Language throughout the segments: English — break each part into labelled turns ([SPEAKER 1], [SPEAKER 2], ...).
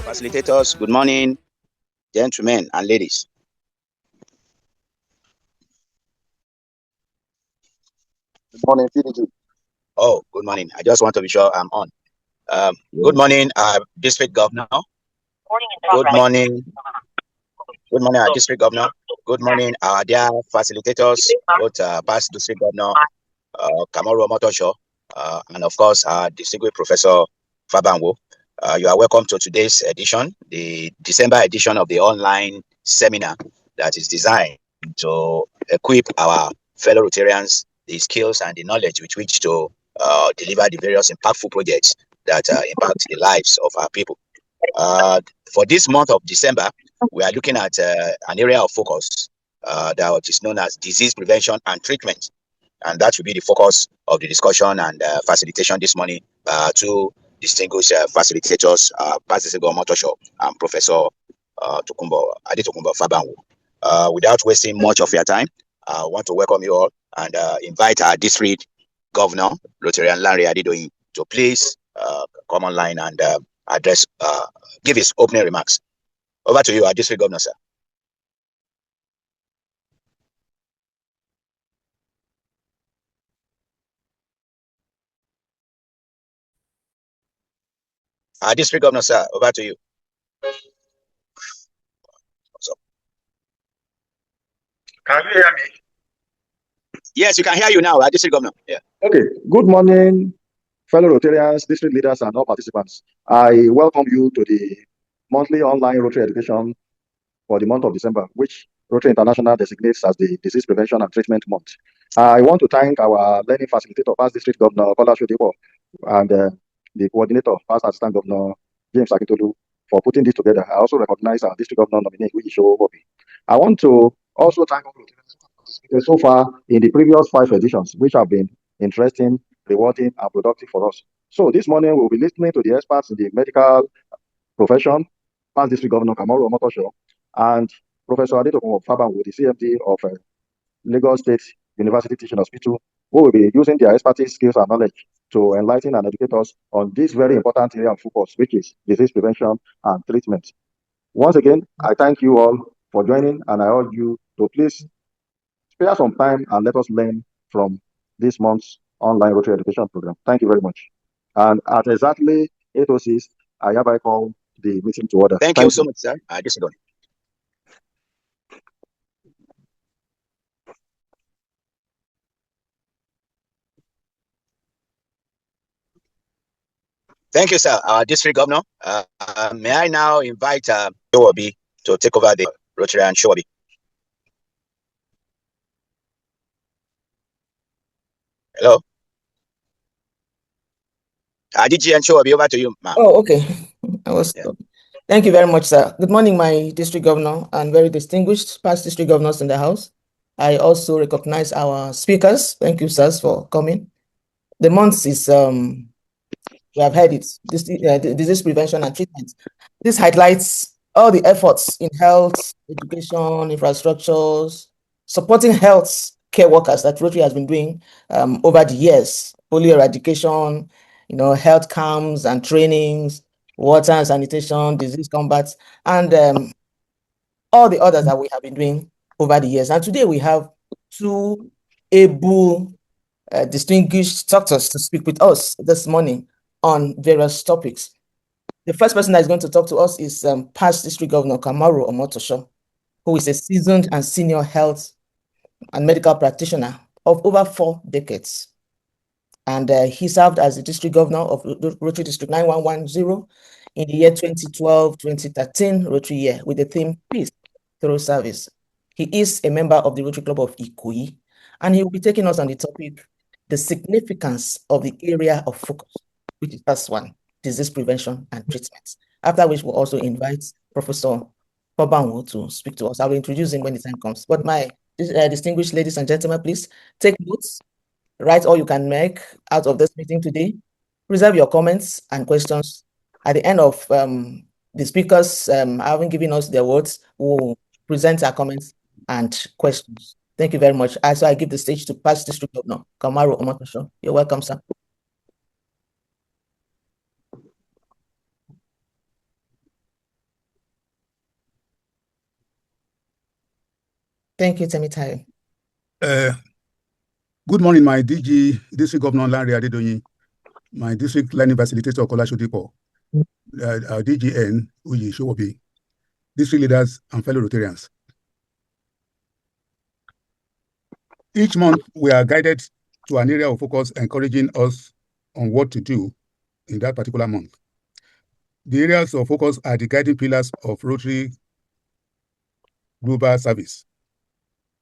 [SPEAKER 1] Facilitators, good morning, gentlemen and ladies.
[SPEAKER 2] Good morning, PDG.
[SPEAKER 1] Oh, good morning. I just want to be sure I'm on. Good morning, District Governor. Good morning. Good morning, our District Governor. Good morning, our dear facilitators, both past District Governor M.O.R.E Motosho, and of course, our distinguished Professor Fabanwo. You are welcome to today's edition, the December edition of the online seminar that is designed to equip our fellow Rotarians the skills and the knowledge with which to deliver the various impactful projects that impact the lives of our people. For this month of December, we are looking at an area of focus that is known as disease prevention and treatment. And that will be the focus of the discussion and facilitation this morning. Two distinguished facilitators, Pastor Motosho and Professor Adetokunbo Fabanwo. Without wasting much of your time, I want to welcome you all and invite our district governor, Rotarian Larry Adedoyin, to please come online and address, give his opening remarks. Over to you, our district governor, sir. Our district governor, sir, over to you.
[SPEAKER 2] Can you hear me?
[SPEAKER 1] Yes, you can hear you now, our district governor. Yeah.
[SPEAKER 2] Okay. Good morning, fellow Rotarians, district leaders, and all participants. I welcome you to the monthly online Rotary education for the month of December, which Rotary International designates as the Disease Prevention and Treatment Month. I want to thank our learning facilitator, past District Governor Kola Shodipo, and the coordinator, past Assistant Governor James Akitolu, for putting this together. I also recognize our District Governor nominee, Wisho Obi. I want to also thank all Rotarians so far in the previous 5 editions, which have been interesting, rewarding, and productive for us. So this morning, we'll be listening to the experts in the medical profession, past District Governor M.O.R.E Motosho, and Professor Adetokunbo Fabanwo, the CMD of Lagos State University Teaching Hospital, who will be using their expertise, skills, and knowledge to enlighten and educate us on this very important area of focus, which is disease prevention and treatment. Once again, I thank you all for joining, and I urge you to please spare some time and let us learn from this month's online Rotary education program. Thank you very much. And at exactly 8:06, I hereby call the meeting to order.
[SPEAKER 1] Thank you so much, sir. District Governor. Thank you, sir. Our district governor. May I now invite Showabi to take over the Rotarian Showabi. Hello. DG and Showabi, over to you, ma'am.
[SPEAKER 3] Oh, okay. Thank you very much, sir. Good morning, my district governor and very distinguished past district governors in the house. I also recognize our speakers. Thank you, sirs, for coming. The month is, we have heard it, disease prevention and treatment. This highlights all the efforts in health, education, infrastructures, supporting health care workers that Rotary has been doing over the years, polio eradication, health camps and trainings, water and sanitation, disease combat, and all the others that we have been doing over the years. And today we have 2 able, distinguished doctors to speak with us this morning on various topics. The first person that is going to talk to us is past District Governor M.O.R.E Motosho, who is a seasoned and senior health and medical practitioner of over 4 decades. And he served as the District Governor of Rotary District 9110 in the year 2012-2013 Rotary year with the theme Peace Through Service. He is a member of the Rotary Club of Ikoyi, and he will be taking us on the topic, the significance of the area of focus, which is first one, disease prevention and treatment. After which we'll also invite Professor Fabanwo to speak to us. I will introduce him when the time comes. But my distinguished ladies and gentlemen, please take notes, write all you can make out of this meeting today. Reserve your comments and questions. At the end of the speakers having given us their words, we'll present our comments and questions. Thank you very much. So I give the stage to past District Governor M.O.R.E Motosho. You're welcome, sir. Thank you, Temitayo.
[SPEAKER 4] Good morning, my DG, District Governor Lanre Adedoyin, my District Learning Facilitator Kola Shodipo, our DGN Uyi Showobi, district leaders and fellow Rotarians. Each month, we are guided to an area of focus, encouraging us on what to do in that particular month. The areas of focus are the guiding pillars of Rotary Global Service.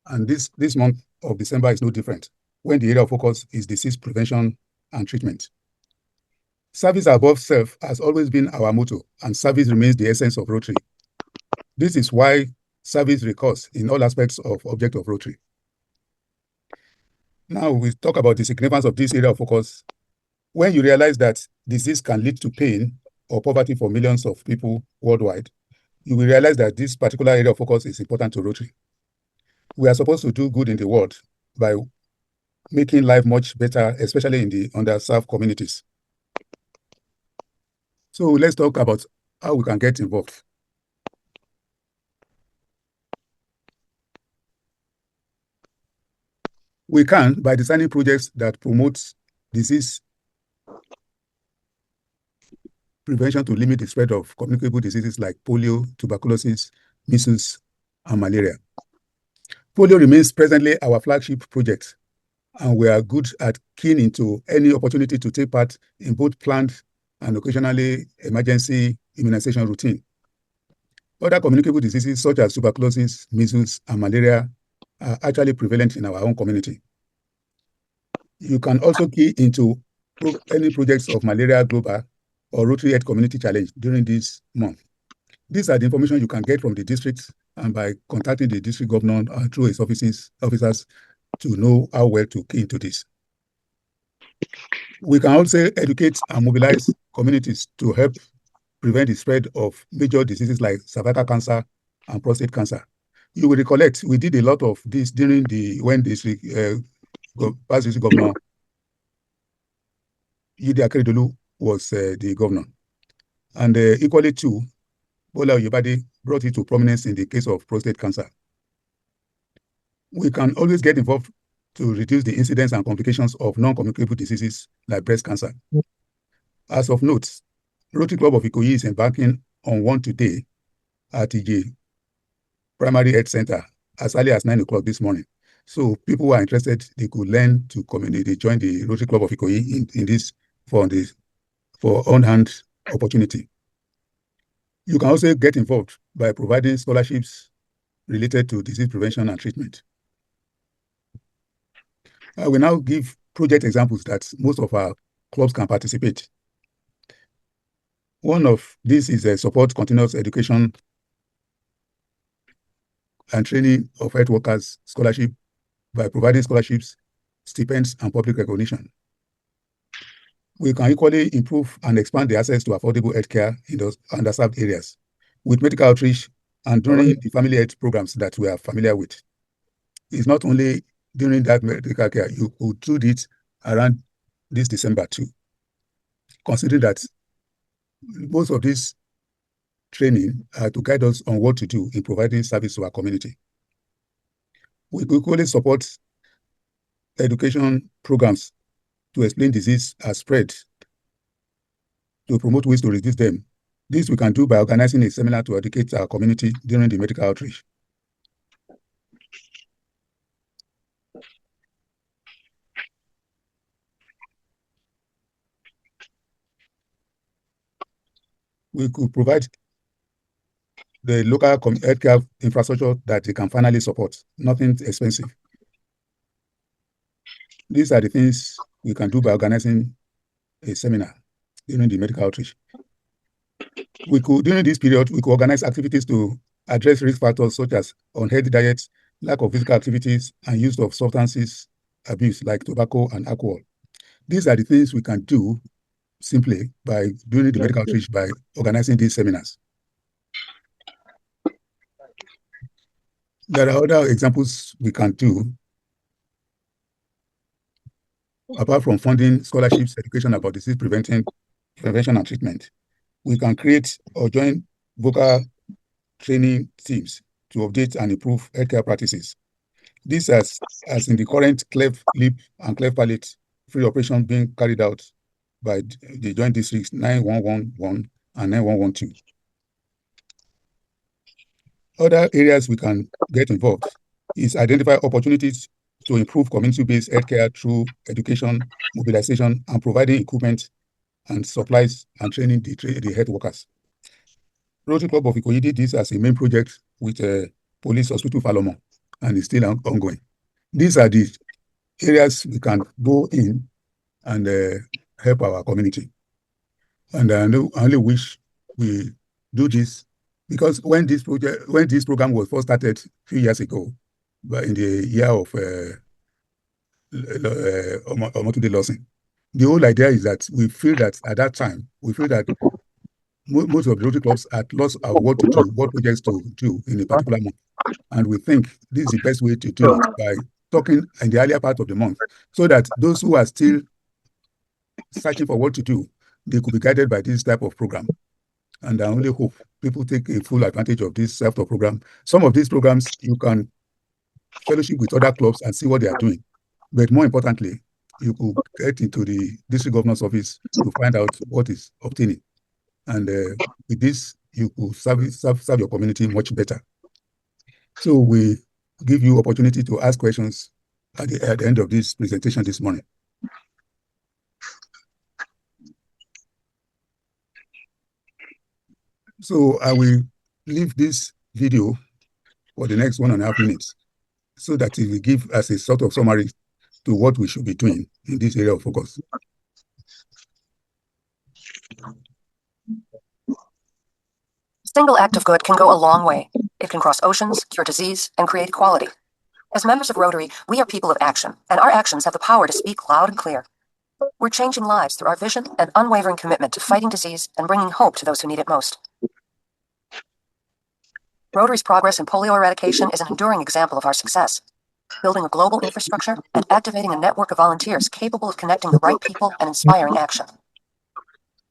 [SPEAKER 4] And this month of December is no different, when the area of focus is disease prevention and treatment. Service above self has always been our motto, and service remains the essence of Rotary. This is why service recurs in all aspects of object of Rotary. Now we talk about the significance of this area of focus. When you realize that disease can lead to pain or poverty for millions of people worldwide, you will realize that this particular area of focus is important to Rotary. We are supposed to do good in the world by making life much better, especially in the underserved communities. So let's talk about how we can get involved. We can by designing projects that promote disease prevention to limit the spread of communicable diseases like polio, tuberculosis, measles, and malaria. Polio remains presently our flagship project, and we are good at keying into any opportunity to take part in both planned and occasionally emergency immunization routine. Other communicable diseases such as tuberculosis, measles, and malaria are actually prevalent in our own community. You can also key into any projects of Malaria Global or Rotary Health Community Challenge during this month. These are the information you can get from the district and by contacting the district governor through his officers to know how well to key into this. We can also educate and mobilize communities to help prevent the spread of major diseases like cervical cancer and prostate cancer. You will recollect we did a lot of this during when district past district governor Yide Akeredolu was the governor. And equally too, Bola Oyebade brought it to prominence in the case of prostate cancer. We can always get involved to reduce the incidence and complications of non-communicable diseases like breast cancer. As of note, Rotary Club of Ikoyi is embarking on one today at the Primary Health Center as early as 9 o'clock this morning. So people who are interested, they could learn to they join the Rotary Club of Ikoyi in this for on-hand opportunity. You can also get involved by providing scholarships related to disease prevention and treatment. I will now give project examples that most of our clubs can participate. One of these is a support continuous education and training of health workers scholarship by providing scholarships, stipends, and public recognition. We can equally improve and expand the access to affordable healthcare in those underserved areas with medical outreach and during the family health programs that we are familiar with. It's not only during that medical care, you could do it around this December too, considering that most of this training are to guide us on what to do in providing service to our community. We could equally support education programs to explain disease as spread, to promote ways to reduce them. This we can do by organizing a seminar to educate our community during the medical outreach. We could provide the local healthcare infrastructure that they can finally support, nothing expensive. These are the things we can do by organizing a seminar during the medical outreach. During this period, we could organize activities to address risk factors such as unhealthy diets, lack of physical activities, and use of substances abuse like tobacco and alcohol. These are the things we can do simply by doing the medical outreach by organizing these seminars. There are other examples we can do. Apart from funding scholarships, education about disease prevention and treatment, we can create or join vocal training teams to update and improve healthcare practices This as in the current cleft lip and cleft palate free operation being carried out by the joint districts 9111 and 9112. Other areas we can get involved is identify opportunities to improve community-based healthcare through education, mobilization, and providing equipment and supplies and training the health workers. Rotary Club of Ikoyi did this as a main project with Police Hospital Falomo, and it's still ongoing. These are the areas we can go in and help our community. And I only wish we do this because when this program was first started a few years ago, but in the year of Omotunde Lawson, the whole idea is that we feel that at that time, most of the Rotary clubs had lost of what to do, what projects to do in a particular month. And we think this is the best way to do it by talking in the earlier part of the month so that those who are still searching for what to do, they could be guided by this type of program. And I only hope people take a full advantage of this type of program. Some of these programs, you can fellowship with other clubs and see what they are doing. But more importantly, you could get into the district governor's office to find out what is obtaining. And with this, you could serve your community much better. So we give you opportunity to ask questions at the end of this presentation this morning. So I will leave this video for the next 1.5 minutes so that it will give us a sort of summary to what we should be doing in this area of focus.
[SPEAKER 5] Single act of good can go a long way. It can cross oceans, cure disease, and create equality. As members of Rotary, we are people of action, and our actions have the power to speak loud and clear. We're changing lives through our vision and unwavering commitment to fighting disease and bringing hope to those who need it most. Rotary's progress in polio eradication is an enduring example of our success. Building a global infrastructure and activating a network of volunteers capable of connecting the right people and inspiring action.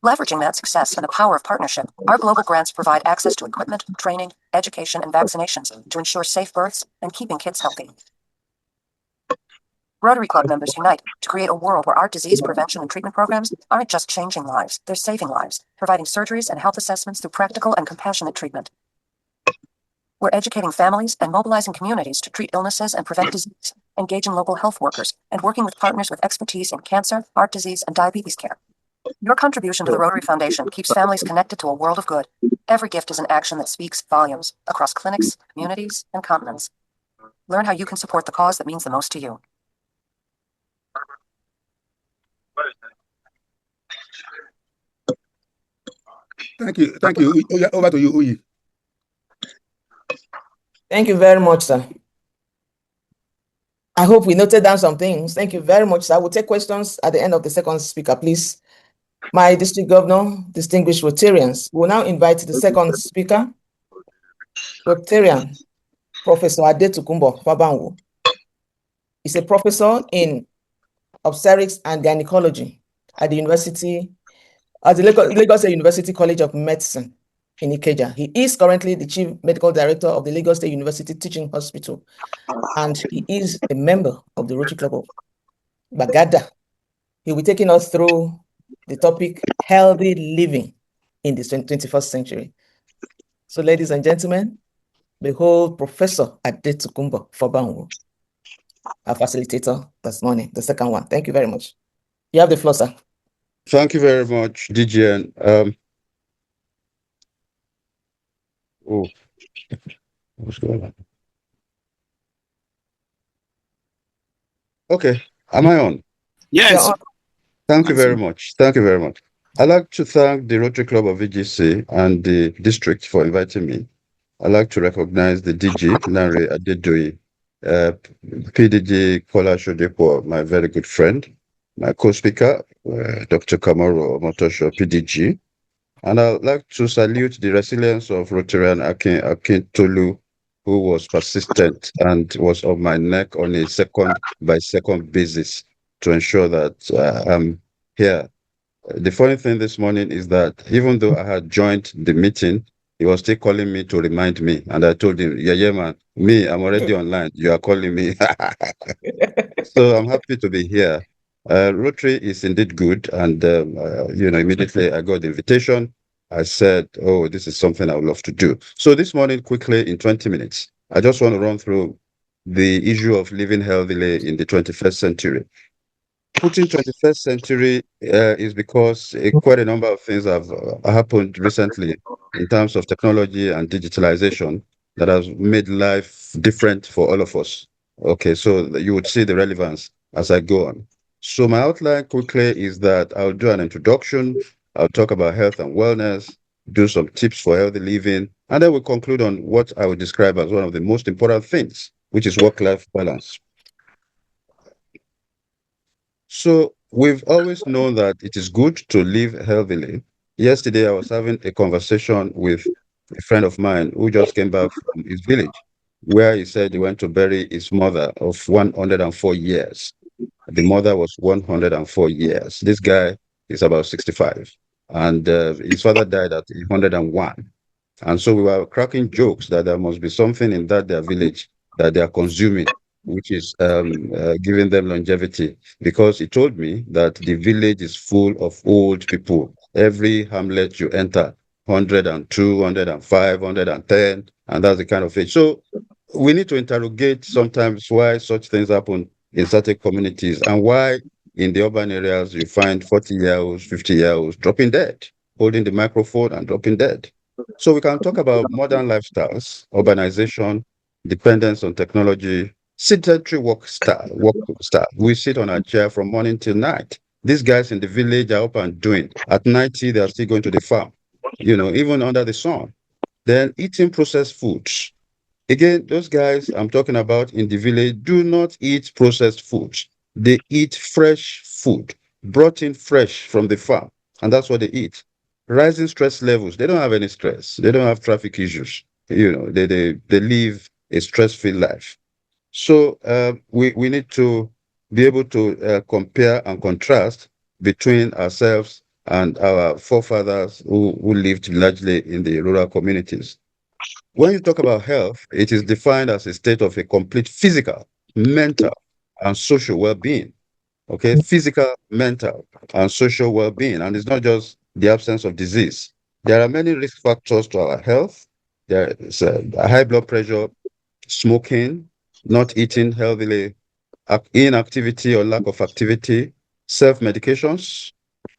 [SPEAKER 5] Leveraging that success and the power of partnership, our global grants provide access to equipment, training, education, and vaccinations to ensure safe births and keeping kids healthy. Rotary Club members unite to create a world where our disease prevention and treatment programs aren't just changing lives, they're saving lives, providing surgeries and health assessments through practical and compassionate treatment. We're educating families and mobilizing communities to treat illnesses and prevent disease, engaging local health workers, and working with partners with expertise in cancer, heart disease, and diabetes care. Your contribution to the Rotary Foundation keeps families connected to a world of good. Every gift is an action that speaks volumes across clinics, communities, and continents. Learn how you can support the cause that means the most to you.
[SPEAKER 4] Thank you. Thank you. Over to you, Uyi.
[SPEAKER 3] Thank you very much, sir. I hope we noted down some things. Thank you very much, sir. We'll take questions at the end of the second speaker, please. My district governor, distinguished Rotarians, will now invite the second speaker, Rotarian, Professor Adetukumbo Fabanwo. He's a professor in obstetrics and gynecology at the Lagos State University College of Medicine in Ikeja. He is currently the Chief Medical Director of the Lagos State University Teaching Hospital, and he is a member of the Rotary Club of Bagada. He'll be taking us through the topic, healthy living in the 21st century. So, ladies and gentlemen, behold Professor Adetukumbo Fabanwo, our facilitator this morning, the second one. Thank you very much. You have the floor, sir.
[SPEAKER 6] Thank you very much, DGN. What's going on? Okay, am I on?
[SPEAKER 3] Yes.
[SPEAKER 6] Thank you very much. Thank you very much. I'd like to thank the Rotary Club of VGC and the district for inviting me. I'd like to recognize the DG, Lanre Adedoyi, PDG Kola Shodepo, my very good friend, my co-speaker, Dr. Kamaro Motosho, PDG. And I'd like to salute the resilience of Rotarian Akin Tolu, who was persistent and was on my neck on a second-by-second basis to ensure that I'm here. The funny thing this morning is that even though I had joined the meeting He was still calling me to remind me. And I told him, yeah, man, me, I'm already online. You are calling me. So I'm happy to be here. Rotary is indeed good. And, immediately I got the invitation. I said, oh, this is something I would love to do. So this morning, quickly in 20 minutes, I just want to run through the issue of living healthily in the 21st century. Putting 21st century is because quite a number of things have happened recently in terms of technology and digitalization that has made life different for all of us. Okay, so you would see the relevance as I go on. So my outline quickly is that I'll do an introduction, I'll talk about health and wellness, do some tips for healthy living, and then we'll conclude on what I would describe as one of the most important things, which is work-life balance. So we've always known that it is good to live healthily. Yesterday, I was having a conversation with a friend of mine who just came back from his village, where he said he went to bury his mother of 104 years. The mother was 104 years. This guy is about 65, and his father died at 101. And so we were cracking jokes that there must be something in their village that they are consuming, which is giving them longevity. Because he told me that the village is full of old people. Every hamlet you enter, 102, 105, 110, and that's the kind of age. So we need to interrogate sometimes why such things happen in certain communities and why in the urban areas you find 40-year-olds, 50-year-olds dropping dead, holding the microphone and dropping dead. So we can talk about modern lifestyles, urbanization, dependence on technology, sedentary work style. We sit on a chair from morning till night. These guys in the village are up and doing. At 90, they are still going to the farm, even under the sun. Then eating processed foods. Again, those guys I'm talking about in the village do not eat processed foods. They eat fresh food, brought in fresh from the farm, and that's what they eat. Rising stress levels, they don't have any stress. They don't have traffic issues. They live a stress-free life. So we need to be able to compare and contrast between ourselves and our forefathers who lived largely in the rural communities. When you talk about health, it is defined as a state of a complete physical, mental, and social well-being. Okay, physical, mental, and social well-being. And it's not just the absence of disease. There are many risk factors to our health. There is high blood pressure, smoking, not eating healthily, inactivity or lack of activity, self-medications,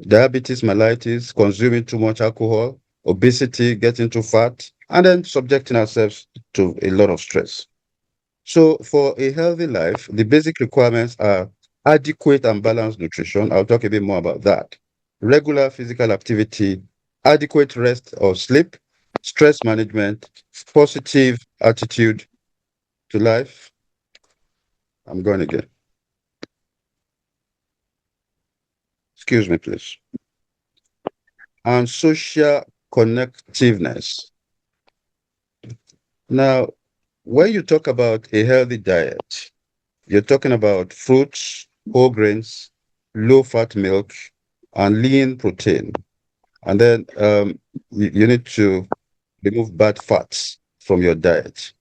[SPEAKER 6] diabetes mellitus, consuming too much alcohol, obesity, getting too fat, and then subjecting ourselves to a lot of stress. So for a healthy life, the basic requirements are adequate and balanced nutrition. I'll talk a bit more about that. Regular physical activity, adequate rest or sleep, stress management, positive attitude to life. I'm going again. Excuse me, please. And social connectiveness. Now, when you talk about a healthy diet, you're talking about fruits, whole grains, low-fat milk, and lean protein. And then you need to remove bad fats from your diet.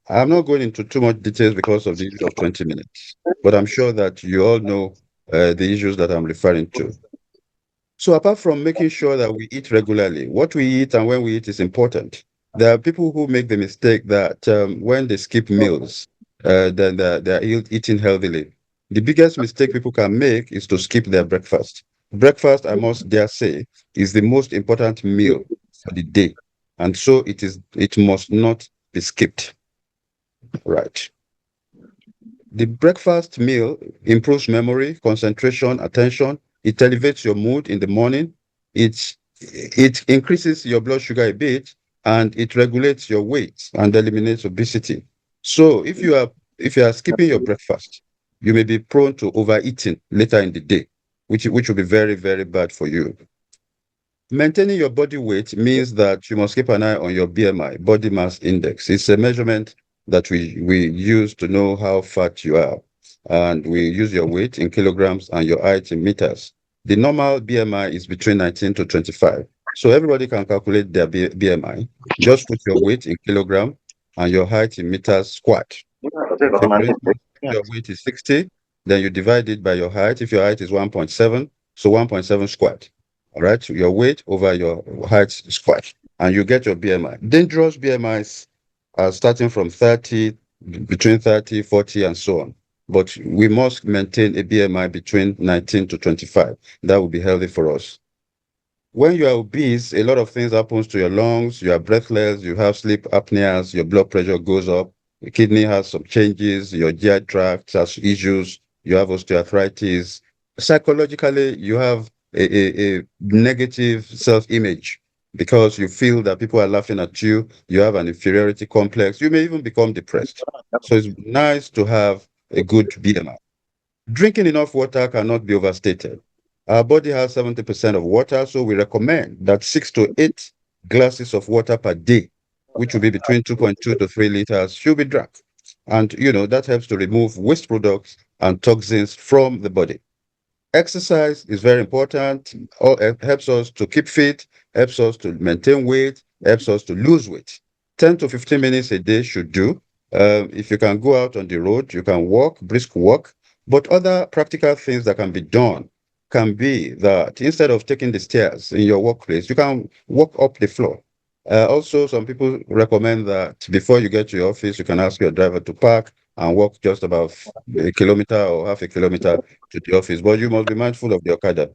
[SPEAKER 6] I'm not going into too much details because of the issue of 20 minutes, but I'm sure that you all know the issues that I'm referring to. So apart from making sure that we eat regularly, what we eat and when we eat is important. There are people who make the mistake that when they skip meals, then they're eating healthily. The biggest mistake people can make is to skip their breakfast. Breakfast, I must dare say, is the most important meal for the day. And so it must not be skipped. Right. The breakfast meal improves memory, concentration, attention. It elevates your mood in the morning. It increases your blood sugar a bit, and it regulates your weight and eliminates obesity. So if you are skipping your breakfast, you may be prone to overeating later in the day, which will be very, very bad for you. Maintaining your body weight means that you must keep an eye on your BMI, body mass index. It's a measurement that we use to know how fat you are. And we use your weight in kilograms and your height in meters. The normal BMI is between 19 to 25. So everybody can calculate their BMI. Just put your weight in kilogram and your height in meters squared. Okay, for instance, if your weight is 60, then you divide it by your height. If your height is 1.7, so 1.7 squared. All right, your weight over your height squared, and you get your BMI. Dangerous BMIs are starting from 30, between 30, 40, and so on. But we must maintain a BMI between 19 to 25. That will be healthy for us. When you are obese, a lot of things happens to your lungs. You are breathless, you have sleep apneas, your blood pressure goes up, your kidney has some changes, your GI tract has issues, you have osteoarthritis. Psychologically, you have a negative self-image because you feel that people are laughing at you. You have an inferiority complex. You may even become depressed. So it's nice to have a good BMI. Drinking enough water cannot be overstated. Our body has 70% of water, so we recommend that 6 to 8 glasses of water per day, which will be between 2.2 to 3 liters, should be drunk. And, that helps to remove waste products and toxins from the body. Exercise is very important. It helps us to keep fit, helps us to maintain weight, helps us to lose weight. 10 to 15 minutes a day should do. If you can go out on the road, you can walk, brisk walk. But other practical things that can be done can be that instead of taking the stairs in your workplace, you can walk up the floor. Also, some people recommend that before you get to your office, you can ask your driver to park and walk just about a kilometer or half a kilometer to the office. But you must be mindful of the Okada,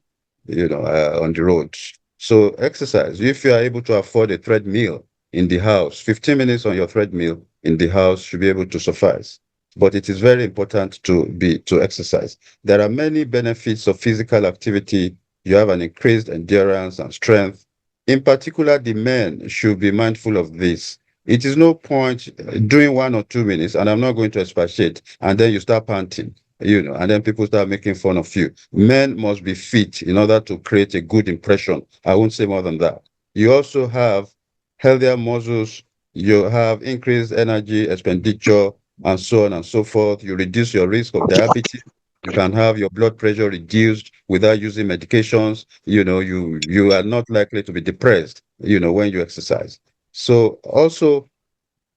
[SPEAKER 6] on the road. So exercise. If you are able to afford a treadmill in the house, 15 minutes on your treadmill in the house should be able to suffice. But it is very important to exercise. There are many benefits of physical activity. You have an increased endurance and strength. In particular, the men should be mindful of this. It is no point doing 1 or 2 minutes, and I'm not going to expatiate, and then you start panting, and then people start making fun of you. Men must be fit in order to create a good impression. I won't say more than that. You also have healthier muscles, you have increased energy expenditure, and so on and so forth. You reduce your risk of diabetes. You can have your blood pressure reduced without using medications. You are not likely to be depressed, when you exercise. So also,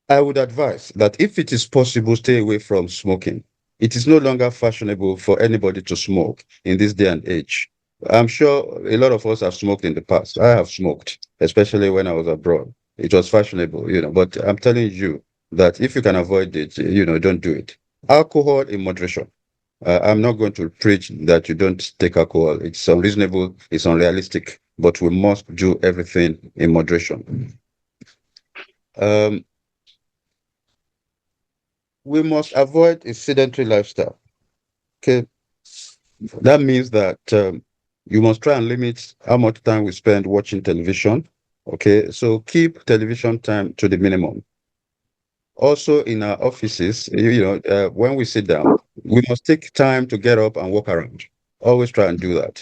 [SPEAKER 6] I would advise that if it is possible, stay away from smoking. It is no longer fashionable for anybody to smoke in this day and age. I'm sure a lot of us have smoked in the past. I have smoked, especially when I was abroad. It was fashionable, but I'm telling you that if you can avoid it, don't do it. Alcohol in moderation. I'm not going to preach that you don't take alcohol. It's unreasonable, it's unrealistic, but we must do everything in moderation. Um, we must avoid a sedentary lifestyle. Okay, that means that you must try and limit how much time we spend watching television. Okay, so keep television time to the minimum. Also, in our offices, when we sit down, we must take time to get up and walk around. Always try and do that.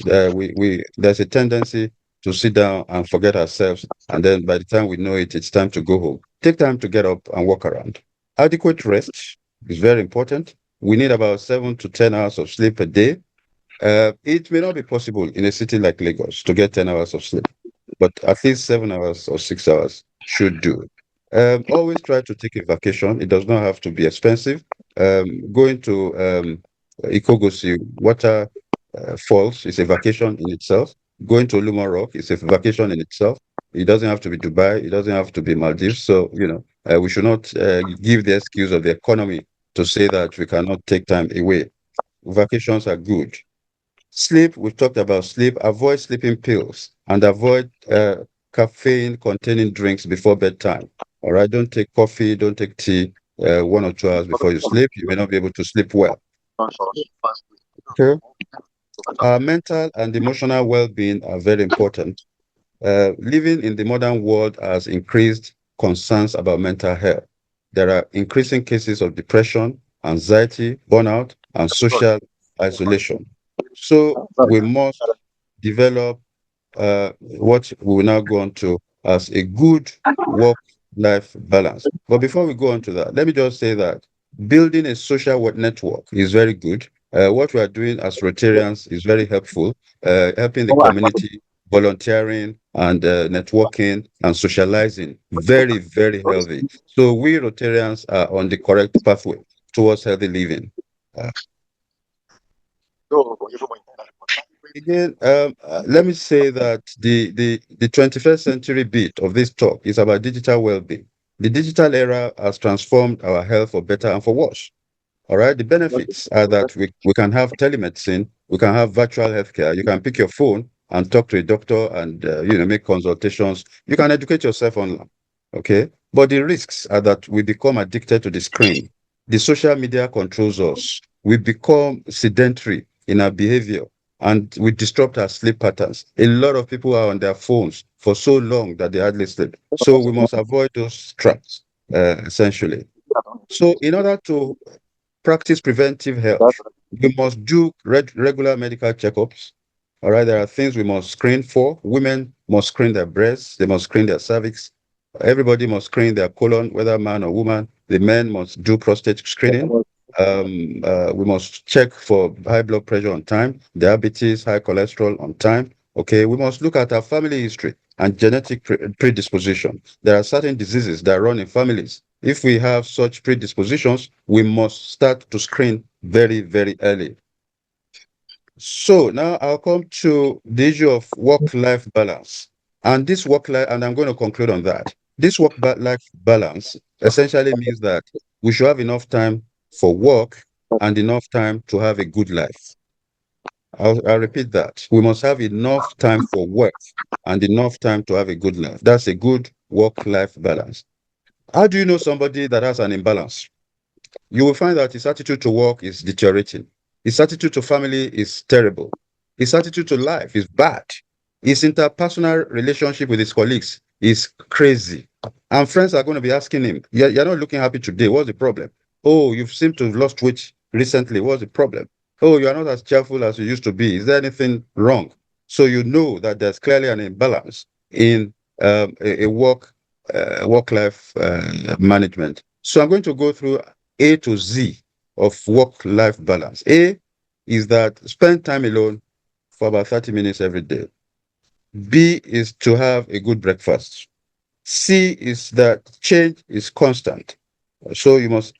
[SPEAKER 6] There's a tendency to sit down and forget ourselves, and then by the time we know it, it's time to go home. Take time to get up and walk around. Adequate rest is very important. We need about 7 to 10 hours of sleep a day. It may not be possible in a city like Lagos to get 10 hours of sleep, but at least 7 hours or 6 hours should do. Always try to take a vacation. It does not have to be expensive. Going to Ikogosi water falls is a vacation in itself. Going to M.O.R.E is a vacation in itself. It doesn't have to be Dubai. It doesn't have to be Maldives. So, we should not give the excuse of the economy to say that we cannot take time away. Vacations are good. Sleep, we've talked about sleep. Avoid sleeping pills and avoid caffeine containing drinks before bedtime. All right, don't take coffee, don't take tea 1 or 2 hours before you sleep. You may not be able to sleep well. Okay. Our mental and emotional well-being are very important. Living in the modern world has increased concerns about mental health. There are increasing cases of depression, anxiety, burnout, and social isolation. So we must develop what we will now go on to as a good work-life balance. But before we go on to that, let me just say that building a social network is very good. What we are doing as Rotarians is very helpful, helping the community, volunteering, and networking and socializing. Very, very healthy. So we Rotarians are on the correct pathway towards healthy living. Again, let me say that the 21st century bit of this talk is about digital well-being. The digital era has transformed our health for better and for worse. All right. The benefits are that we can have telemedicine, we can have virtual healthcare. You can pick your phone and talk to a doctor and make consultations. You can educate yourself online. Okay. But the risks are that we become addicted to the screen. The social media controls us. We become sedentary in our behavior and we disrupt our sleep patterns. A lot of people are on their phones for so long that they hardly sleep. So we must avoid those traps, essentially. So in order to practice preventive health, we must do regular medical checkups. All right, there are things we must screen for. Women must screen their breasts, they must screen their cervix. Everybody must screen their colon, whether man or woman. The men must do prostate screening. We must check for high blood pressure on time, diabetes, high cholesterol on time. Okay, we must look at our family history and genetic predisposition. There are certain diseases that run in families. If we have such predispositions, we must start to screen very, very early. So now I'll come to the issue of work-life balance. And this work-life, and I'm going to conclude on that. This work-life balance essentially means that we should have enough time for work and enough time to have a good life. I'll repeat that. We must have enough time for work and enough time to have a good life. That's a good work-life balance. How do you know somebody that has an imbalance? You will find that his attitude to work is deteriorating. His attitude to family is terrible. His attitude to life is bad. His interpersonal relationship with his colleagues is crazy. And friends are going to be asking him, you're not looking happy today. What's the problem? Oh, you seem to have lost weight recently. What's the problem? Oh, you are not as cheerful as you used to be. Is there anything wrong? So you know that there's clearly an imbalance in a work-life management. So I'm going to go through A to Z of work-life balance. A is that spend time alone for about 30 minutes every day. B is to have a good breakfast. C is that change is constant. So you must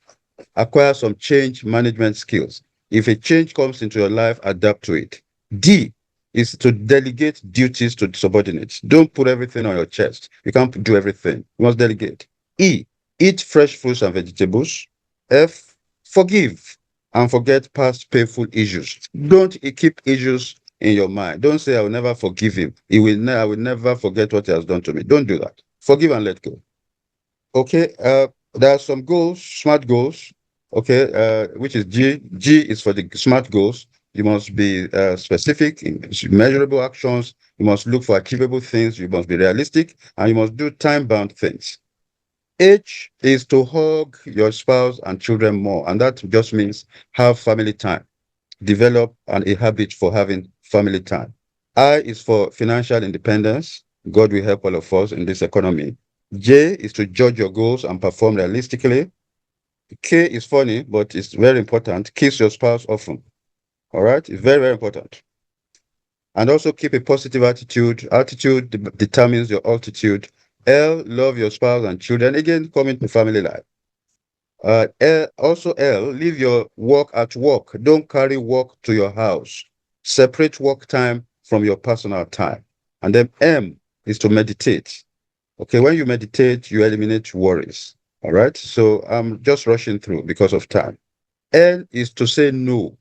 [SPEAKER 6] acquire some change management skills. If a change comes into your life, adapt to it. D is to delegate duties to subordinates. Don't put everything on your chest. You can't do everything. You must delegate. E, eat fresh fruits and vegetables. F, forgive and forget past painful issues. Don't keep issues in your mind. Don't say, I will never forgive him. I will never forget what he has done to me. Don't do that. Forgive and let go. Okay, there are some goals, smart goals. Okay, which is G. G is for the smart goals. You must be specific in measurable actions. You must look for achievable things. You must be realistic, and you must do time-bound things. H is to hug your spouse and children more, and that just means have family time. Develop a habit for having family time. I is for financial independence. God will help all of us in this economy. J is to judge your goals and perform realistically. K is funny, but it's very important. Kiss your spouse often. All right? It's very, very important. And also keep a positive attitude. Attitude determines your altitude. L, love your spouse and children. Again, coming to family life. L, leave your work at work. Don't carry work to your house. Separate work time from your personal time. And then M is to meditate. Okay, when you meditate, you eliminate worries. All right, so I'm just rushing through because of time. N is to say no.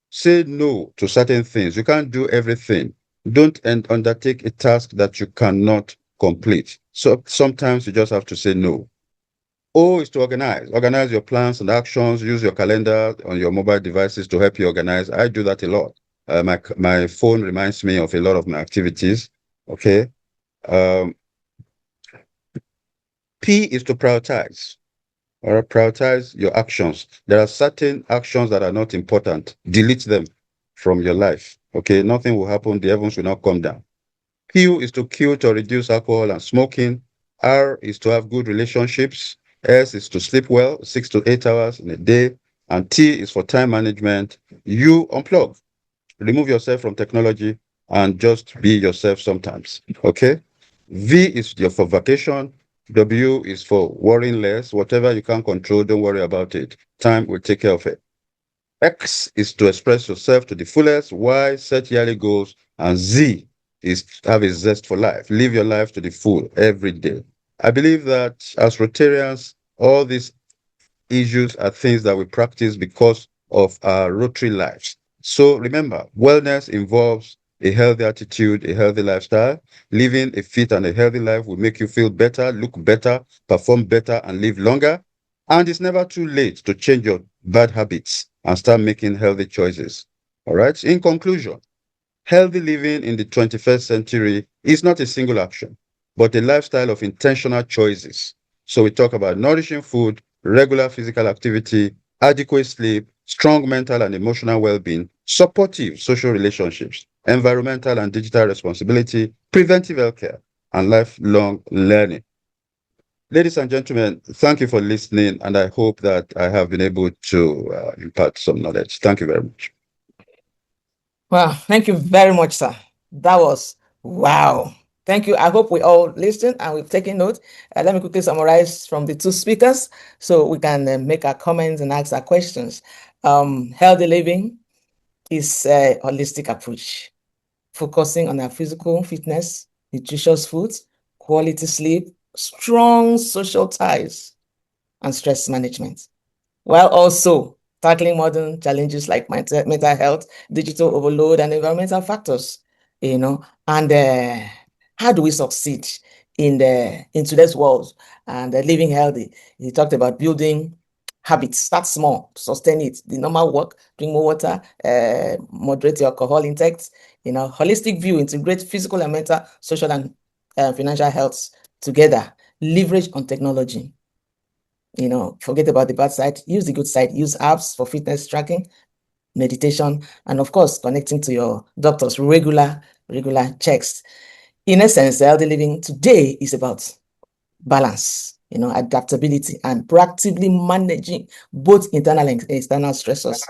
[SPEAKER 6] Say no to certain things. You can't do everything. Don't undertake a task that you cannot complete. So sometimes you just have to say no. O is to organize. Organize your plans and actions. Use your calendar on your mobile devices to help you organize. I do that a lot. My phone reminds me of a lot of my activities. Okay. P is to prioritize. Or prioritize your actions. There are certain actions that are not important. Delete them from your life. Okay. Nothing will happen. The heavens will not come down. Q is to cure or reduce alcohol and smoking. R is to have good relationships. S is to sleep well, 6 to 8 hours in a day. And T is for time management. U, unplug. Remove yourself from technology and just be yourself sometimes. Okay? V is for vacation. W is for worrying less. Whatever you can't control, don't worry about it. Time will take care of it. X is to express yourself to the fullest. Y, set yearly goals. And Z is have a zest for life. Live your life to the full every day. I believe that as Rotarians, all these issues are things that we practice because of our Rotary lives. So remember, wellness involves a healthy attitude, a healthy lifestyle. Living a fit and a healthy life will make you feel better, look better, perform better, and live longer. And it's never too late to change your bad habits and start making healthy choices. All right. In conclusion, healthy living in the 21st century is not a single action, but a lifestyle of intentional choices. So we talk about nourishing food, regular physical activity, adequate sleep, strong mental and emotional well-being, supportive social relationships, environmental and digital responsibility, preventive healthcare, and lifelong learning. Ladies and gentlemen, thank you for listening, and I hope that I have been able to impart some knowledge. Thank you very much.
[SPEAKER 3] Well, thank you very much, sir. That was wow. Thank you. I hope we all listened and we've taken note. Let me quickly summarize from the two speakers so we can make our comments and ask our questions. Healthy living is a holistic approach, focusing on our physical fitness, nutritious foods, quality sleep, strong social ties, and stress management, while also tackling modern challenges like mental health, digital overload, and environmental factors. And how do we succeed in today's world and living healthy? He talked about building habits. Start small, sustain it. The normal work: drink more water, moderate your alcohol intake. Holistic view: integrate physical and mental, social and financial health together. Leverage on technology. Forget about the bad side, use the good side, use apps for fitness tracking, meditation, and of course, connecting to your doctors, regular checks. In essence, healthy living today is about balance, adaptability, and proactively managing both internal and external stressors,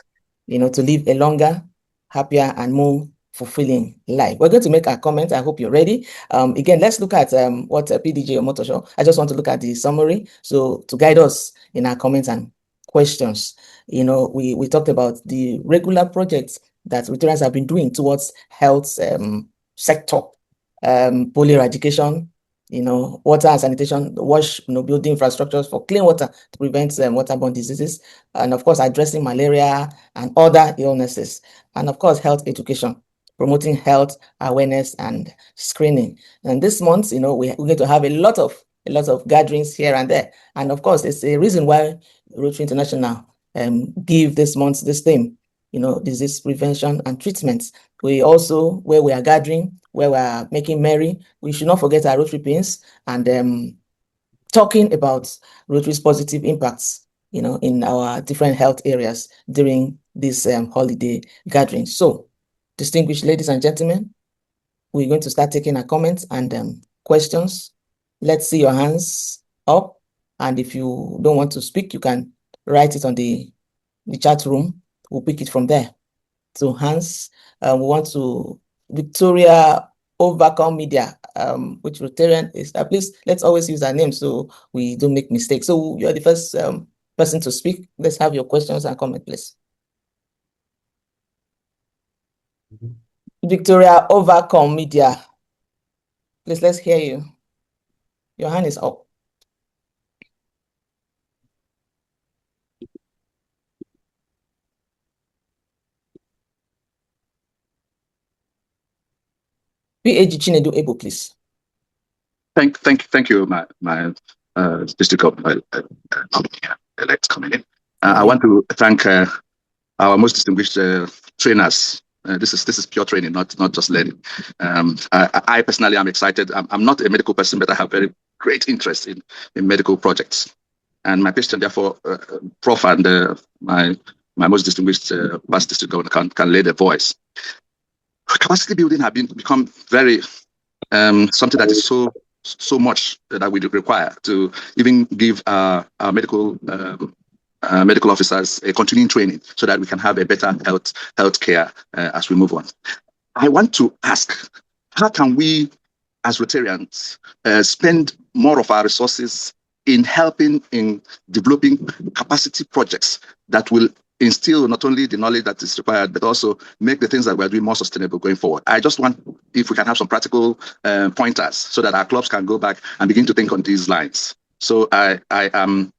[SPEAKER 3] to live a longer, happier, and more fulfilling life. We're going to make our comment. I hope you're ready. Again, let's look at what PDG or Motosho. I just want to look at the summary. So to guide us in our comments and questions, we talked about the regular projects that Rotarians have been doing towards health sector, polio eradication, water and sanitation, building infrastructures for clean water to prevent waterborne diseases, and of course, addressing malaria and other illnesses, and of course, health education, promoting health awareness and screening. And this month, we're going to have a lot of gatherings here and there, and of course, it's a reason why Rotary International give this month this theme, disease prevention and treatment. We also, where we are gathering, where we are making merry, we should not forget our Rotary pins and talking about Rotary's positive impacts, in our different health areas during this holiday gathering. So, distinguished ladies and gentlemen, we're going to start taking our comments and questions. Let's see your hands up. And if you don't want to speak, you can write it on the chat room. We'll pick it from there. So Hans, we want to Victoria Overcome Media, which Rotarian is. Please, let's always use our name so we don't make mistakes. So you're the first person to speak. Let's have your questions and comment, please. Victoria Overcome Media. Please, let's hear you. Your hand is up. PAG Chinedu Ebo, please.
[SPEAKER 7] Thank you, my district elect coming in. I want to thank our most distinguished trainers. This is pure training, not just learning. I personally am excited. I'm not a medical person, but I have very great interest in medical projects. And my question, therefore, Prof and my most distinguished past district governor can lay their voice. Capacity building have become very something that is so much that we require to even give our medical officers a continuing training so that we can have a better health care as we move on. I want to ask, how can we as Rotarians, spend more of our resources in helping in developing capacity projects that will instill not only the knowledge that is required, but also make the things that we're doing more sustainable going forward. I just want, if we can have some practical pointers so that our clubs can go back and begin to think on these lines. So I am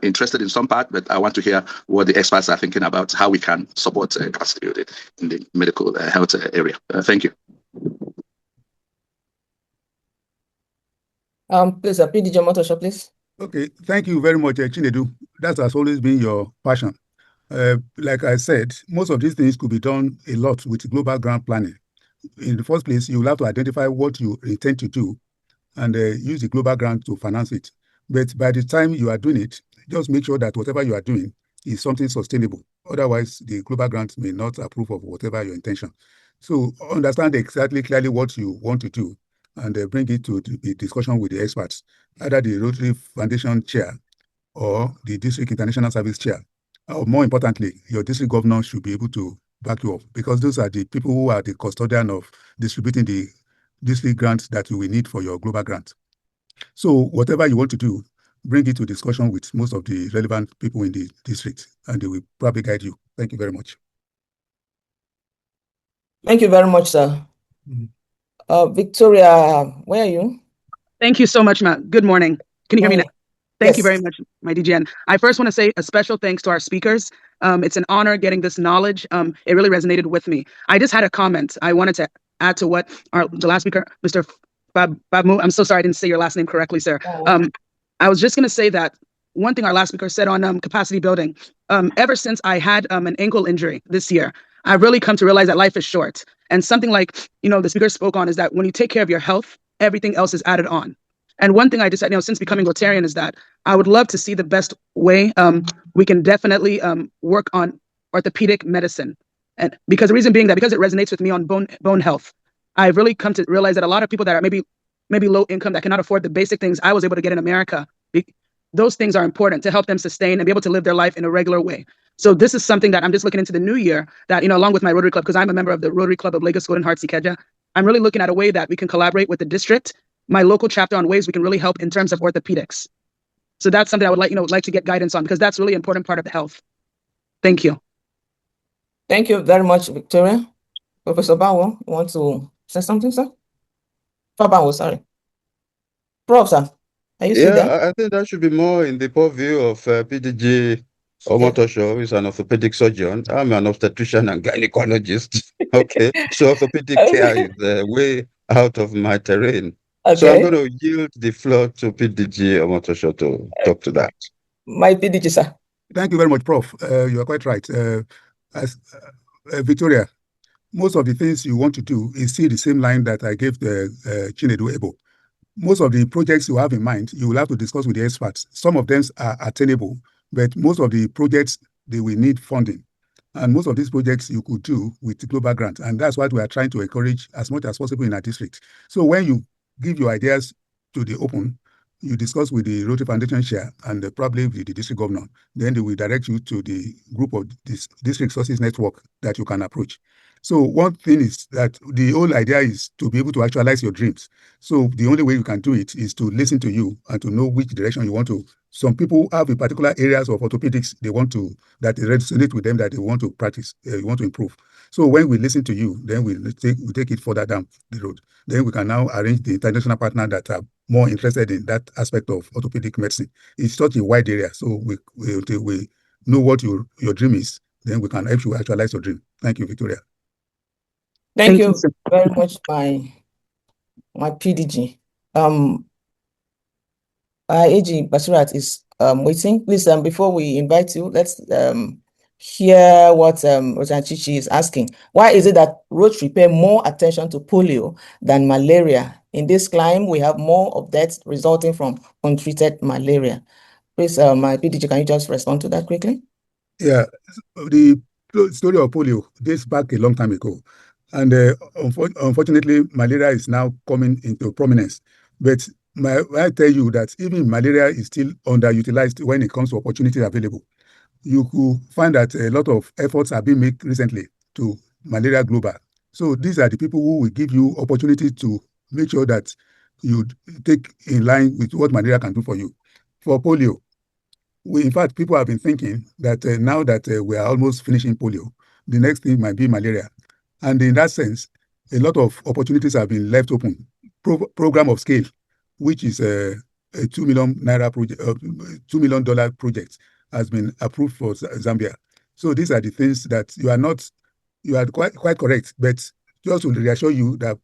[SPEAKER 7] interested in some part, but I want to hear what the experts are thinking about how we can support capacity building in the medical health area. Thank you.
[SPEAKER 3] Please, PDG Motosho, please.
[SPEAKER 4] Okay, thank you very much, Chinedu. That has always been your passion. Like I said, most of these things could be done a lot with global grant planning. In the first place, you will have to identify what you intend to do and use the global grant to finance it. But by the time you are doing it, just make sure that whatever you are doing is something sustainable. Otherwise, the global grant may not approve of whatever your intention. So understand exactly clearly what you want to do and bring it to the discussion with the experts, either the Rotary Foundation chair or the District International Service chair. Or more importantly, your district governor should be able to back you up, because those are the people who are the custodian of distributing the district grants that you will need for your global grant. So whatever you want to do, bring it to discussion with most of the relevant people in the district, and they will probably guide you. Thank you very much.
[SPEAKER 3] Thank you very much, sir. Victoria, where are you?
[SPEAKER 8] Thank you so much, Matt. Good morning. Can you hear me now? Thank you very much, my DGN. I first want to say a special thanks to our speakers. It's an honor getting this knowledge. It really resonated with me. I just had a comment. I wanted to add to what the last speaker, Mr. Babmu, I'm so sorry I didn't say your last name correctly, sir. I was just going to say that one thing our last speaker said on capacity building, ever since I had an ankle injury this year, I've really come to realize that life is short. And something like, the speaker spoke on is that when you take care of your health, everything else is added on. And one thing I decided, since becoming Rotarian, is that I would love to see the best way we can definitely work on orthopedic medicine. And because the reason being that because it resonates with me on bone health, I've really come to realize that a lot of people that are maybe low income, that cannot afford the basic things I was able to get in America, those things are important to help them sustain and be able to live their life in a regular way. So this is something that I'm just looking into the new year that, along with my Rotary Club, because I'm a member of the Rotary Club of Lagos Golden Hearts Ikeja, I'm really looking at a way that we can collaborate with the district, my local chapter, on ways we can really help in terms of orthopedics. So that's something I would like to get guidance on, because that's really an important part of the health. Thank you.
[SPEAKER 3] Thank you very much, Victoria. Professor Bawo, you want to say something, sir? Bawo, sorry. Prof, sir, are you still there?
[SPEAKER 6] I think that should be more in the purview of PDG Omotosho, who is an orthopedic surgeon. I'm an obstetrician and gynecologist. Okay, so orthopedic care is way out of my terrain. Okay. So I'm going to yield the floor to PDG Omotosho to talk to that.
[SPEAKER 3] My PDG, sir.
[SPEAKER 4] Thank you very much, Prof. You are quite right. Victoria, most of the things you want to do is still the same line that I gave the Chinedu Ebo. Most of the projects you have in mind, you will have to discuss with the experts. Some of them are attainable, but most of the projects, they will need funding. And most of these projects you could do with global grant. And that's what we are trying to encourage as much as possible in our district. So when you give your ideas to the open, you discuss with the Rotary Foundation chair and probably with the district governor, then they will direct you to the group of this district sources network that you can approach. So one thing is that the whole idea is to be able to actualize your dreams. So the only way you can do it is to listen to you and to know which direction you want to. Some people have in particular areas of orthopedics that resonate with them, that they want to practice, you want to improve. So when we listen to you, then we take it further down the road. Then we can now arrange the international partner that are more interested in that aspect of orthopedic medicine. It's such a wide area. So we know what your dream is, then we can help you actualize your dream. Thank you, Victoria.
[SPEAKER 3] Thank you very much, my PDG. AG Basurat is waiting. Please, before we invite you, let's hear what Rosanchichi is asking. Why is it that Rotary pay more attention to polio than malaria? In this climate, we have more of deaths resulting from untreated malaria. Please, my PDG, can you just respond to that quickly?
[SPEAKER 4] Yeah, the story of polio dates back a long time ago. And unfortunately, malaria is now coming into prominence. But I tell you that even malaria is still underutilized when it comes to opportunities available. You could find that a lot of efforts have been made recently to malaria global. So these are the people who will give you opportunity to make sure that you take in line with what malaria can do for you. For polio, in fact, people have been thinking that now that we are almost finishing polio, the next thing might be malaria. And in that sense, a lot of opportunities have been left open. Program of scale, which is a $2 million project, $2 million project, has been approved for Zambia. So these are the things that you are quite correct, but just to reassure you that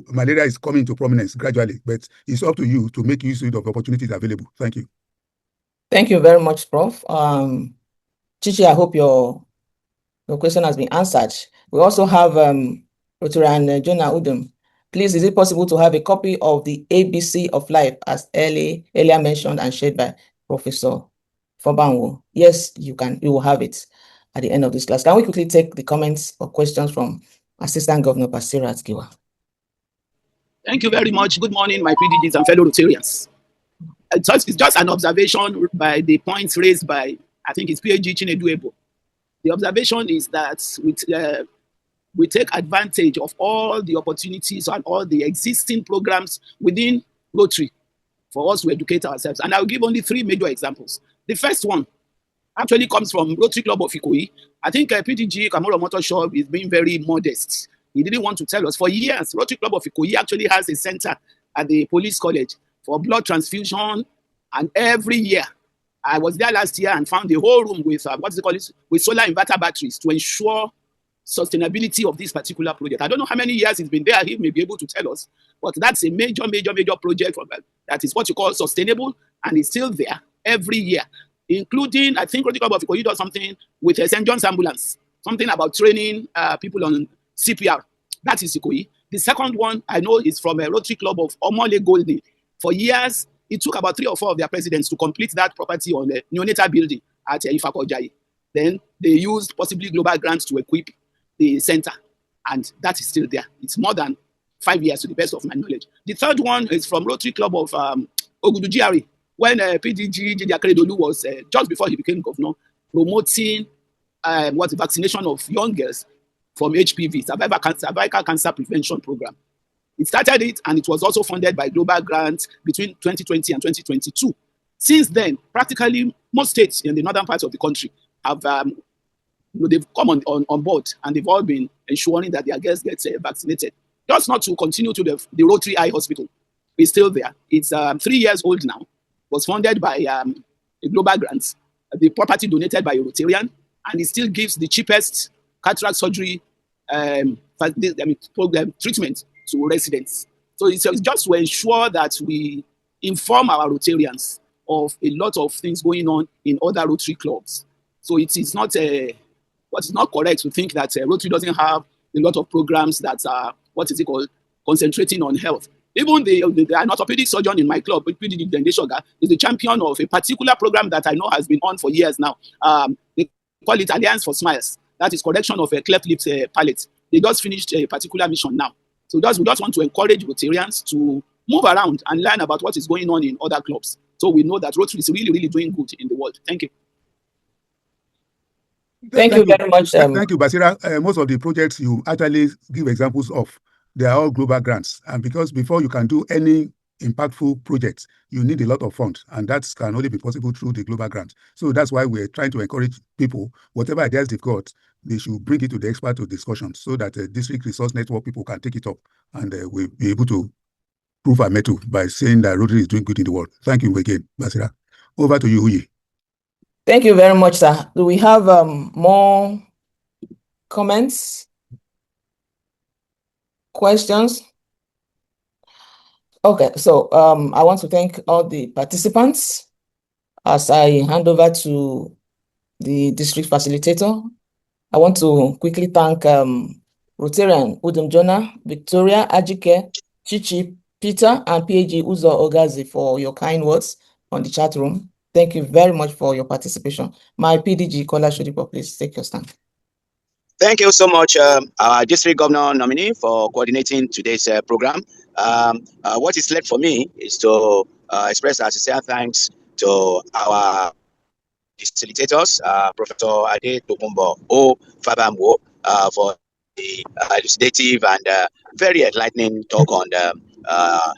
[SPEAKER 4] malaria is coming into prominence gradually, but it's up to you to make use of opportunities available. Thank you.
[SPEAKER 3] Thank you very much, Prof. Chichi, I hope your question has been answered. We also have Rotarian Jonah Udom. Please, is it possible to have a copy of the ABC of Life as earlier mentioned and shared by Professor Fobanwo? Yes, you can. You will have it at the end of this class. Can we quickly take the comments or questions from Assistant Governor Basirat Giwa?
[SPEAKER 9] Thank you very much. Good morning, my PDGs and fellow Rotarians. It's just an observation by the points raised by, I think it's PhD Chinedu Ebo. The observation is that we take advantage of all the opportunities and all the existing programs within Rotary for us to educate ourselves. And I'll give only 3 major examples. The first one actually comes from Rotary Club of Ikoyi. I think PDG Kamoro Motor Shop is being very modest. He didn't want to tell us. For years, Rotary Club of Ikoyi actually has a center at the police college for blood transfusion. And every year, I was there last year and found the whole room with, with solar inverter batteries to ensure sustainability of this particular project. I don't know how many years it's been there. He may be able to tell us, but that's a major project that is what you call sustainable, and it's still there every year, including, I think, Rotary Club of Ikoyi does something with St. John's Ambulance, something about training people on CPR. That is Ikoyi. The second one I know is from a Rotary Club of M.O.R.E Golding. For years, it took about 3 or 4 of their presidents to complete that property on the neonatal building at Ifako-Ojayi. Then they used possibly global grants to equip the center, and that is still there. It's more than 5 years to the best of my knowledge. The third one is from Rotary Club of Ogudu-GRA, when PDG Jide Akeredolu was, just before he became governor, promoting vaccination of young girls from HPV, cervical cancer prevention program. It started it, and it was also funded by global grants between 2020 and 2022. Since then, practically most states in the northern parts of the country have they've come on board, and they've all been ensuring that their girls get vaccinated. Just not to continue to the Rotary Eye Hospital. It's still there. It's 3 years old now. It was funded by global grants. The property donated by a Rotarian, and it still gives the cheapest cataract surgery treatment to residents. So it's just to ensure that we inform our Rotarians of a lot of things going on in other Rotary clubs. So it is not what's not correct to think that Rotary doesn't have a lot of programs that are, concentrating on health. Even the an orthopedic surgeon in my club, PDG Dendeshoga, is the champion of a particular program that I know has been on for years now. They call it Alliance for Smiles. That is correction of a cleft lip palate. They just finished a particular mission now. So we just want to encourage Rotarians to move around and learn about what is going on in other clubs. So we know that Rotary is really, really doing good in the world. Thank you.
[SPEAKER 3] Thank you very much.
[SPEAKER 4] Thank you, Basira. Most of the projects you actually give examples of, they are all global grants. And because before you can do any impactful projects, you need a lot of funds, and that can only be possible through the global grant. So that's why we're trying to encourage people, whatever ideas they've got, they should bring it to the expert to discussion so that the district resource network people can take it up, and we'll be able to prove our mettle by saying that Rotary is doing good in the world. Thank you again, Basira. Over to you, Huyi.
[SPEAKER 3] Thank you very much, sir. Do we have more comments? Questions? Okay, so I want to thank all the participants as I hand over to the district facilitator. I want to quickly thank Rotarian Udom Jonah, Victoria, Ajike, Chichi, Peter, and PAG Uzo Ogazi for your kind words on the chat room. Thank you very much for your participation. My PDG, Kola Shodipo, please take your stand.
[SPEAKER 1] Thank you so much, our district governor nominee, for coordinating today's program. What is left for me is to express our sincere thanks to our facilitators, Professor Ade Tokumbo O. Fabamwo, for the elucidative and very enlightening talk on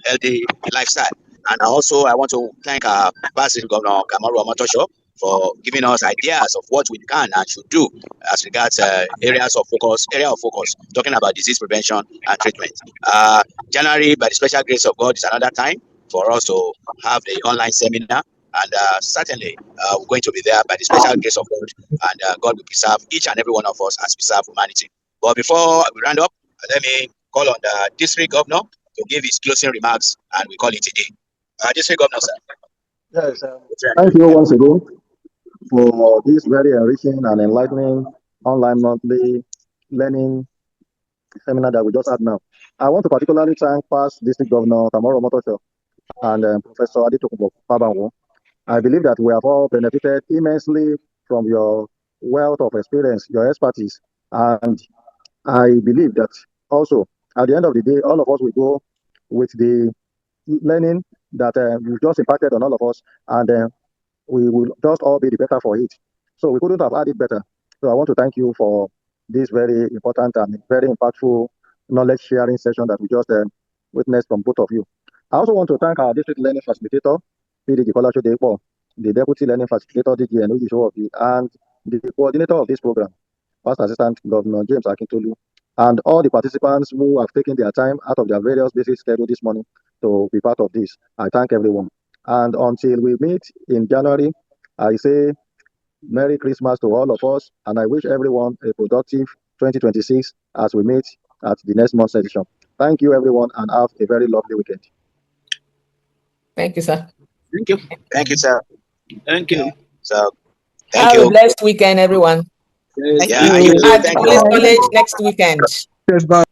[SPEAKER 1] healthy lifestyle. And also, I want to thank our Past Governor M.O.R.E for giving us ideas of what we can and should do as regards area of focus, talking about disease prevention and treatment. January, by the special grace of God, is another time for us to have the online seminar. And certainly, we're going to be there by the special grace of God, and God will preserve each and every one of us as we serve humanity. But before we round up, let me call on the district governor to give his closing remarks, and we call it a day. District governor, sir.
[SPEAKER 2] Yes, thank you once again for this very enriching and enlightening online monthly learning seminar that we just had now. I want to particularly thank past District Governor M.O.R.E and Professor Aditokunbo Pabanwo. I believe that we have all benefited immensely from your wealth of experience, your expertise, and I believe that also at the end of the day, all of us will go with the learning that you just impacted on all of us, and we will just all be the better for it. So we couldn't have had it better. So I want to thank you for this very important and very impactful knowledge sharing session that we just witnessed from both of you. I also want to thank our district learning facilitator, PDG Kolasho Depo, the deputy learning facilitator, DGN Ujishowobi, and the coordinator of this program, Past Assistant Governor James Akintolu, and all the participants who have taken their time out of their various busy schedule this morning to be part of this. I thank everyone. And until we meet in January, I say Merry Christmas to all of us, and I wish everyone a productive 2026 as we meet at the next month's session. Thank you, everyone, and have a very lovely weekend.
[SPEAKER 3] Thank you, sir.
[SPEAKER 9] Thank you.
[SPEAKER 1] Thank you, sir.
[SPEAKER 9] Thank you.
[SPEAKER 1] So, thank
[SPEAKER 3] Have
[SPEAKER 1] you.
[SPEAKER 3] a blessed weekend, everyone.
[SPEAKER 9] Thank
[SPEAKER 1] Yeah,
[SPEAKER 9] you.
[SPEAKER 1] you too.
[SPEAKER 3] At
[SPEAKER 1] Thank
[SPEAKER 3] Police
[SPEAKER 1] you.
[SPEAKER 3] College next weekend.
[SPEAKER 8] Cheers, bye.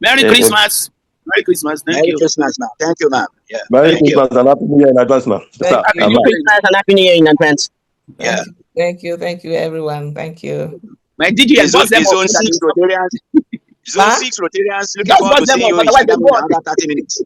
[SPEAKER 9] Merry Christmas. Merry Christmas. Thank
[SPEAKER 1] Merry
[SPEAKER 9] you.
[SPEAKER 1] Christmas, ma'am. Thank you, ma'am. Yeah.
[SPEAKER 10] Merry
[SPEAKER 1] Thank you.
[SPEAKER 10] Christmas and Happy New Year in advance, ma'am.
[SPEAKER 3] Thank
[SPEAKER 9] Happy
[SPEAKER 3] you.
[SPEAKER 9] New Year.
[SPEAKER 11] and Happy New Year in advance.
[SPEAKER 1] Yeah.
[SPEAKER 3] Thank you, everyone. Thank you.
[SPEAKER 9] My DGN, boss them
[SPEAKER 1] The
[SPEAKER 9] up.
[SPEAKER 1] zone 6 Rotarians. Zone
[SPEAKER 3] Huh?
[SPEAKER 1] 6 Rotarians looking
[SPEAKER 9] Just
[SPEAKER 1] forward
[SPEAKER 9] boss
[SPEAKER 1] to
[SPEAKER 9] them
[SPEAKER 1] seeing
[SPEAKER 9] up,
[SPEAKER 1] you in
[SPEAKER 9] otherwise they
[SPEAKER 1] Shagamu
[SPEAKER 9] go
[SPEAKER 1] in
[SPEAKER 9] on.
[SPEAKER 1] another 30 minutes.